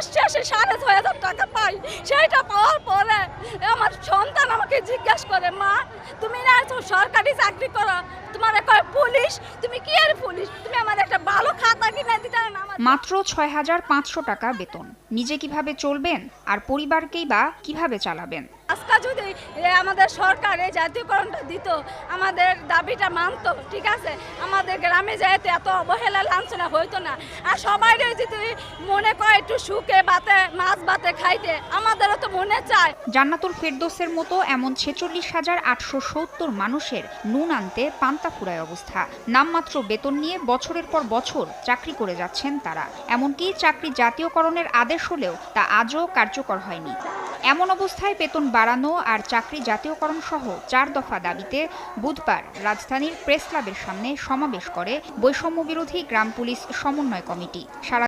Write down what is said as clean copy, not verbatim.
মাস শেষে ৬,৬০০ টাকা পাই। সেইটা পাওয়ার পরে আমার সন্তান আমাকে জিজ্ঞাসা করে, মা তুমি না সরকারি চাকরি করো, তোমার কয় পুলিশ, তুমি কি আর পুলিশ, তুমি আমার একটা ভালো খাতা কিনে দিতে না। মাত্র ৬,৫০০ টাকা বেতন, নিজে কিভাবে চলবেন আর পরিবারকেই বা কিভাবে চালাবেন? আজকে যদি আমাদের সরকার এই জাতীয়করণটা দিত, আমাদের দাবিটা মানতো, ঠিক আছে, আমাদের গ্রামে যেতে এত অবহেলা লাঞ্ছনা হইতো না। আর সবাই যদি মনে করে একটু সুখে বাতে মাছ ভাতে খাইতে, আমাদেরও তো মনে চায়। জান্নাতুল ফেরদৌসের মতো এমন ৪৬,৮৭০ মানুষের নুন আনতে পান্তা ফুরায় অবস্থা। নামমাত্র বেতন নিয়ে বছরের পর বছর চাকরি করে যাচ্ছেন তারা। এমনকি চাকরি জাতীয়করণের আদেশ হলেও তা আজও কার্যকর হয়নি। এমন অবস্থায় বেতন বাড়ানো আর চাকরি জাতীয়করণ সহ ৪ দফা দাবিতে বুধবার রাজধানীর প্রেস ক্লাবের সামনে সমাবেশ করে বৈষম্য বিরোধী গ্রাম পুলিশ সমন্বয় কমিটি। সারা